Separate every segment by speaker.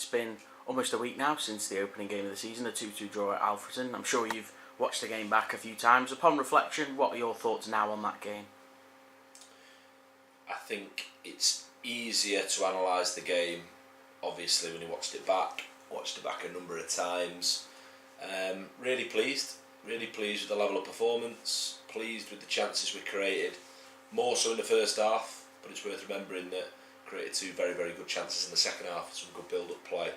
Speaker 1: It's been almost a week now since the opening game of the season, a 2-2 draw at Alfreton. I'm sure you've watched the game back a few times. Upon reflection, what are your thoughts now on that game?
Speaker 2: I think it's easier to analyse the game, obviously, when you watched it back a number of times. Really pleased with the level of performance, pleased with the chances we created, more so in the first half, but it's worth remembering that created two very, very good chances in the second half, some good build-up play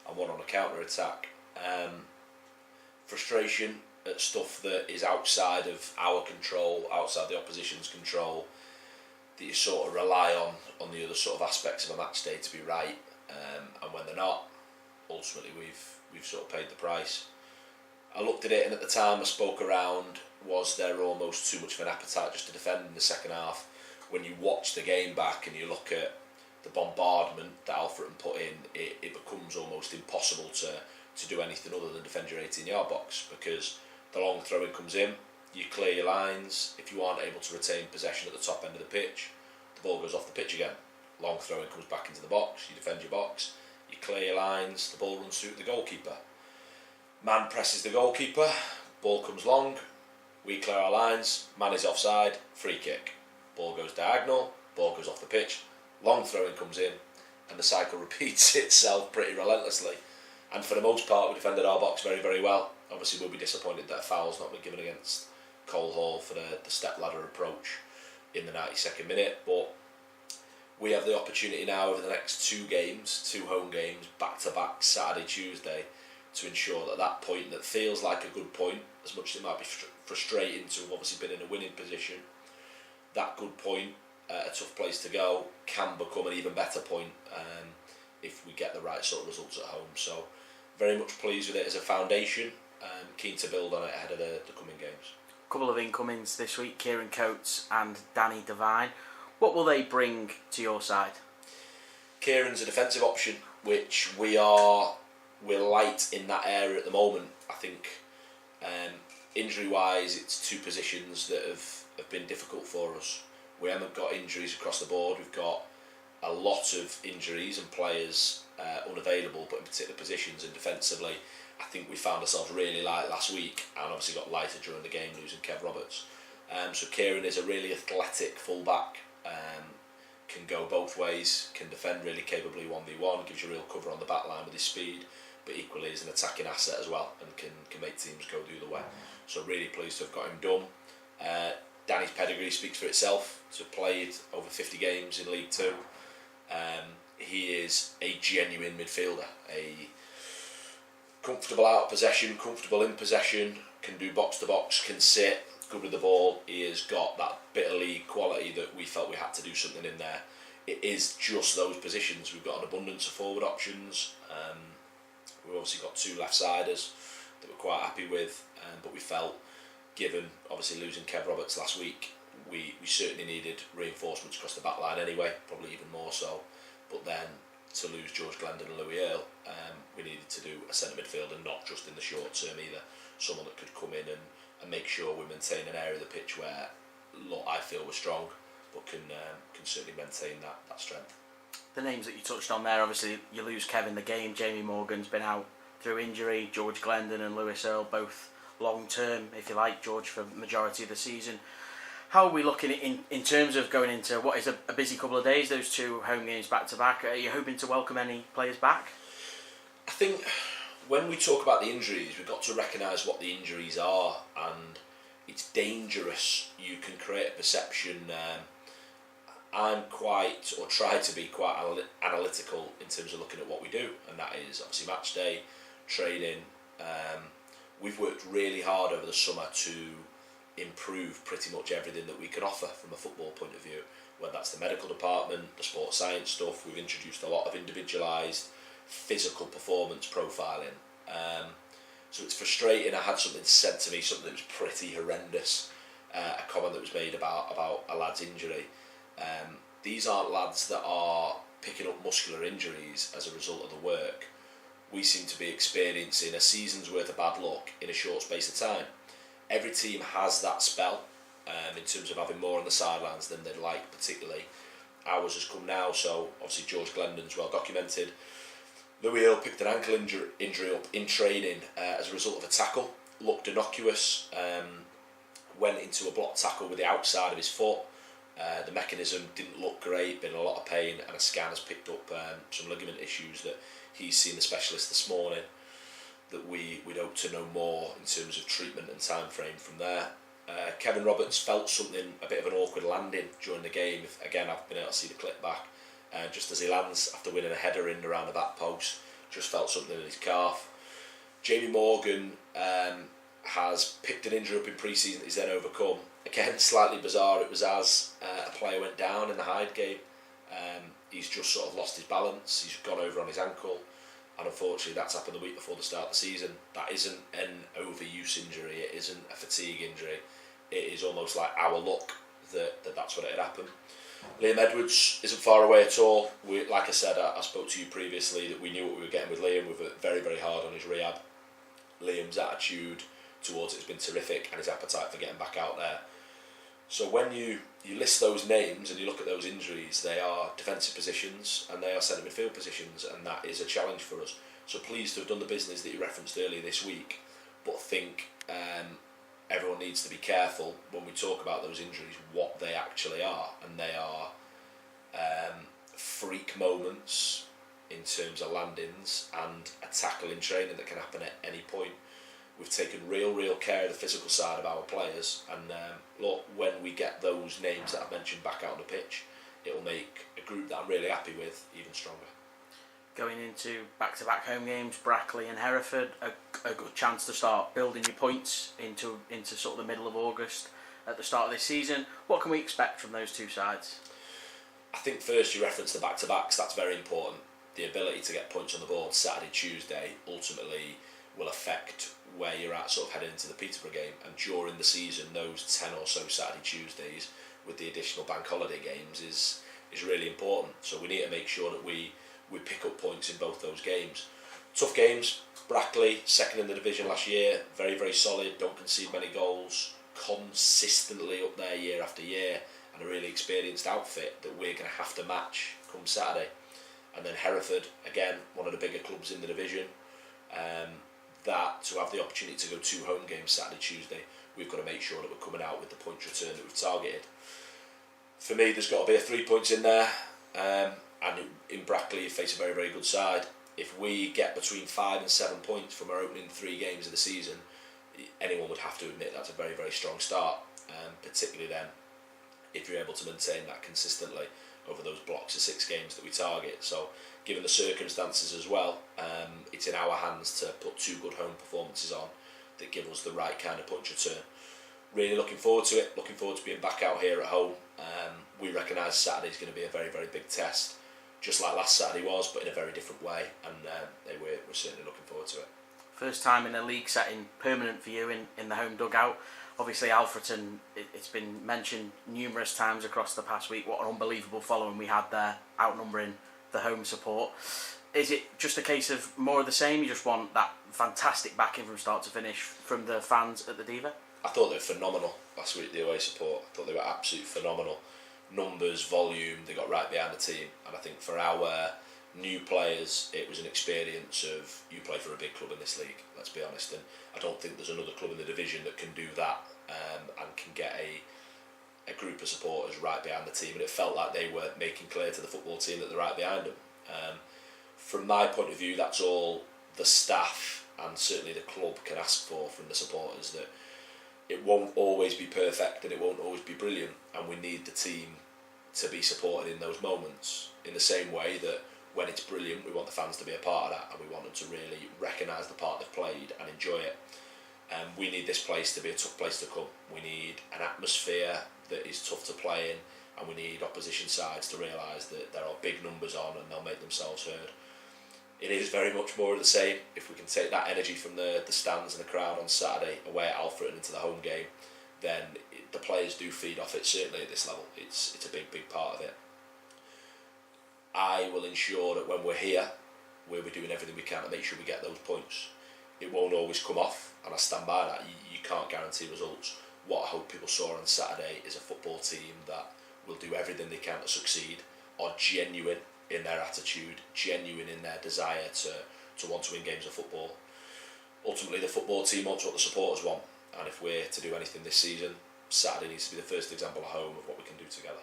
Speaker 2: and one on a counter-attack. Frustration at stuff that is outside of our control, outside the opposition's control, that you sort of rely on the other sort of aspects of a match day to be right, and when they're not, ultimately we've sort of paid the price. I looked at it, and at the time I spoke around, was there almost too much of an appetite just to defend in the second half? When you watch the game back and you look at the bombardment that Alfreton put in, it becomes almost impossible to do anything other than defend your 18-yard box, because the long throw-in comes in, you clear your lines. If you aren't able to retain possession at the top end of the pitch, the ball goes off the pitch again. Long throw-in comes back into the box, you defend your box, you clear your lines, the ball runs through to the goalkeeper. Man presses the goalkeeper, ball comes long, we clear our lines, man is offside, free kick. Ball goes diagonal, ball goes off the pitch, long throw-in comes in, and the cycle repeats itself pretty relentlessly. And for the most part, we defended our box very, very well. Obviously, we'll be disappointed that a foul's not been given against Cole Hall for the step-ladder approach in the 92nd minute, but we have the opportunity now over the next two home games, back-to-back Saturday, Tuesday, to ensure that point that feels like a good point, as much as it might be frustrating to have obviously been in a winning position, that good point, a tough place to go, can become an even better point if we get the right sort of results at home. So very much pleased with it as a foundation, keen to build on it ahead of the coming games.
Speaker 1: A couple of incomings this week, Kieran Coates and Danny Devine. What will they bring to your side?
Speaker 2: Kieran's a defensive option, which we're light in that area at the moment. I think injury-wise, it's two positions that have been difficult for us. We haven't got injuries across the board. We've got a lot of injuries and players unavailable, but in particular positions. And defensively, I think we found ourselves really light last week, and obviously got lighter during the game, losing Kev Roberts. So Kieran is a really athletic fullback, can go both ways, can defend really capably 1v1, gives you real cover on the back line with his speed, but equally is an attacking asset as well, and can make teams go the other way. So really pleased to have got him done. Danny's pedigree speaks for itself. To have played over 50 games in League Two. He is a genuine midfielder, a comfortable out of possession, comfortable in possession, can do box to box, can sit, good with the ball. He has got that bit of league quality that we felt we had to do something in there. It is just those positions. We've got an abundance of forward options. We've obviously got two left-siders that we're quite happy with, but we felt, given obviously losing Kev Roberts last week, we certainly needed reinforcements across the back line anyway, probably even more so. But then to lose George Glendon and Louis Earle, we needed to do a centre midfielder, not just in the short term either. Someone that could come in and make sure we maintain an area of the pitch where, look, I feel we're strong, but can certainly maintain that strength.
Speaker 1: The names that you touched on there, obviously you lose Kev in the game, Jamie Morgan's been out through injury, George Glendon and Louis Earle both long term, if you like, George for the majority of the season. How are we looking in terms of going into what is a busy couple of days, those two home games back to back? Are you hoping to welcome any players back?
Speaker 2: I think when we talk about the injuries, we've got to recognise what the injuries are, and it's dangerous. You can create a perception. I'm quite, or try to be quite analytical in terms of looking at what we do, and that is obviously match day, training. We've worked really hard over the summer to improve pretty much everything that we can offer from a football point of view, whether that's the medical department, the sports science stuff. We've introduced a lot of individualised physical performance profiling. So it's frustrating. I had something said to me, something that was pretty horrendous, a comment that was made about a lad's injury. These aren't lads that are picking up muscular injuries as a result of the work. We seem to be experiencing a season's worth of bad luck in a short space of time. Every team has that spell in terms of having more on the sidelines than they'd like, particularly. Ours has come now, so obviously George Glendon's well documented. Louis Earl picked an ankle injury up in training as a result of a tackle. Looked innocuous. Went into a block tackle with the outside of his foot. The mechanism didn't look great, been in a lot of pain, and a scan has picked up some ligament issues that he's seen the specialist this morning, that we'd hope to know more in terms of treatment and time frame from there. Kevin Roberts felt something, a bit of an awkward landing during the game. Again, I've been able to see the clip back. Just as he lands after winning a header in around the back post, just felt something in his calf. Jamie Morgan has picked an injury up in pre-season that he's then overcome. Again, slightly bizarre, it was as a player went down in the Hyde game. He's just sort of lost his balance, he's gone over on his ankle, and unfortunately that's happened the week before the start of the season. That isn't an overuse injury, it isn't a fatigue injury, it is almost like our luck that's what it had happened. Liam Edwards isn't far away at all. Like I said, I spoke to you previously that we knew what we were getting with Liam. We've worked very, very hard on his rehab. Liam's attitude towards it has been terrific, and his appetite for getting back out there. So when you list those names and you look at those injuries, they are defensive positions and they are centre midfield positions, and that is a challenge for us. So pleased to have done the business that you referenced earlier this week, but think everyone needs to be careful when we talk about those injuries what they actually are, and they are freak moments in terms of landings and a tackle in training that can happen at any point. We've taken real care of the physical side of our players, and look, when we get those names that I've mentioned back out on the pitch, it'll make a group that I'm really happy with even stronger.
Speaker 1: Going into back-to-back home games, Brackley and Hereford, a good chance to start building your points into sort of the middle of August at the start of this season. What can we expect from those two sides?
Speaker 2: I think first you referenced the back-to-backs, that's very important. The ability to get points on the board Saturday, Tuesday ultimately will affect where you're at sort of heading into the Peterborough game, and during the season those 10 or so Saturday, Tuesdays with the additional bank holiday games is really important. So we need to make sure that we pick up points in both those games. Tough games. Brackley, second in the division last year, very, very solid, don't concede many goals, consistently up there year after year, and a really experienced outfit that we're going to have to match come Saturday. And then Hereford, again, one of the bigger clubs in the division, that to have the opportunity to go 2 home games Saturday, Tuesday, we've got to make sure that we're coming out with the points return that we've targeted. For me, there's got to be 3 points in there, and in Brackley you face a very, very good side. If we get between 5 and 7 points from our opening 3 games of the season, anyone would have to admit that's a very, very strong start, particularly then if you're able to maintain that consistently over those blocks of 6 games that we target. So given the circumstances as well, it's in our hands to put 2 good home performances on that give us the right kind of punch return. Really looking forward to it, looking forward to being back out here at home. We recognise Saturday's going to be a very, very big test, just like last Saturday was, but in a very different way, and we're certainly looking forward to it.
Speaker 1: First time in a league setting, permanent for you in the home dugout. Obviously Alfreton, it's been mentioned numerous times across the past week what an unbelievable following we had there, outnumbering the home support. Is it just a case of more of the same? You just want that fantastic backing from start to finish from the fans at the Diva?
Speaker 2: I thought they were phenomenal last week, the away support. I thought they were absolutely phenomenal. Numbers, volume, they got right behind the team, and I think for our new players it was an experience of, you play for a big club in this league, let's be honest, and I don't think there's another club in the division that can do that, and can get a group of supporters right behind the team, and it felt like they were making clear to the football team that they're right behind them. From my point of view, that's all the staff and certainly the club can ask for from the supporters, that it won't always be perfect and it won't always be brilliant, and we need the team to be supported in those moments in the same way that when it's brilliant we want the fans to be a part of that, and we want them to really recognise the part they've played and enjoy it. We need this place to be a tough place to come. We need an atmosphere that is tough to play in, and we need opposition sides to realise that there are big numbers on and they'll make themselves heard. It is very much more of the same. If we can take that energy from the stands and the crowd on Saturday away at Alfred and into the home game, then the players do feed off it, certainly at this level. It's a big part of it. I will ensure that when we're here, we're doing everything we can to make sure we get those points. It won't always come off, and I stand by that. You can't guarantee results. What I hope people saw on Saturday is a football team that will do everything they can to succeed, are genuine in their attitude, genuine in their desire to want to win games of football. Ultimately, the football team wants what the supporters want, and if we're to do anything this season, Saturday needs to be the first example at home of what we can do together.